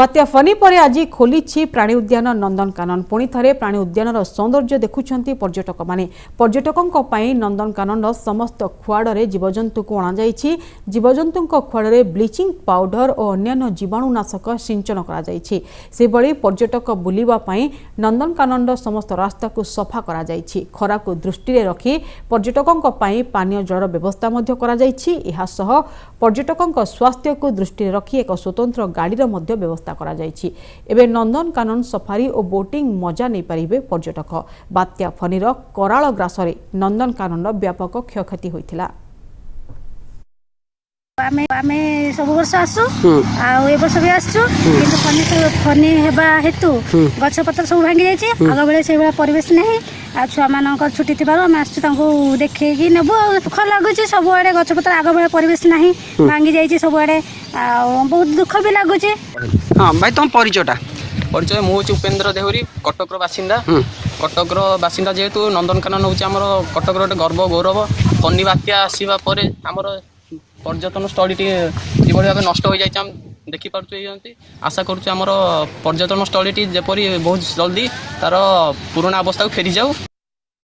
बात्या funny पर आज खोली प्राणी उद्यान नंदनकानन पुणी थे प्राणी उद्यान सौंदर्य देखुंट पर्यटक माने पर्यटकों नंदनकानन समस्त खुआड़े जीवजंतु को अणाई जीवजंतु खुआड़े ब्लीचिंग पाउडर और अन्य जीवाणुनाशक सिंचन कर पर्यटक बुलवाई नंदनकानन समस्त रास्ता को सफा कर खरा को दृष्टि रखी पर्यटकों पानीय जल व्यवस्था कर पर्यटकों स्वास्थ्य को दृष्टि रखी एक स्वतंत्र गाड़ीर व्यवस्था करा जायछि। एबे नंदनकानन सफारी और बोटिंग मजा नहीं पारिबे पर्यटक। बात्या फनीर कराल ग्रासरे नंदनकानन व्यापक क्षयक्षति होइथिला। आमे सब वर्ष आसु आ ए वर्ष भी आसु किंतु फनी हेबा हेतु गछ पत्र सब भांगी जायछि। आगा बेले से परिवेश नहीं आ छुआ मानक छुट्टी थिबारो आमे आसु तांको देखेगी नेबो दुख लागुछि। सब आड़े गछ पत्र आगा बेले परिवेश नहीं भांगी जायछि। सब आड़े बहुत दुख भी लागुछि। हां भाई तुम परिचय मु उपेन्द्र देहुरी कटक बासिंदा। कटक बासिंदा जेहेतु नंदनकानन हूँ आम कटक गोटे गर्व गौरव। फनी बात्या आसवा पर आमर पर्यटन स्थली जो भाव नष्ट हो जाए देखिपे। आशा करुँ पर्यटन स्थली जेपरी बहुत जल्दी तार पुराना अवस्था को फेरी जाऊ।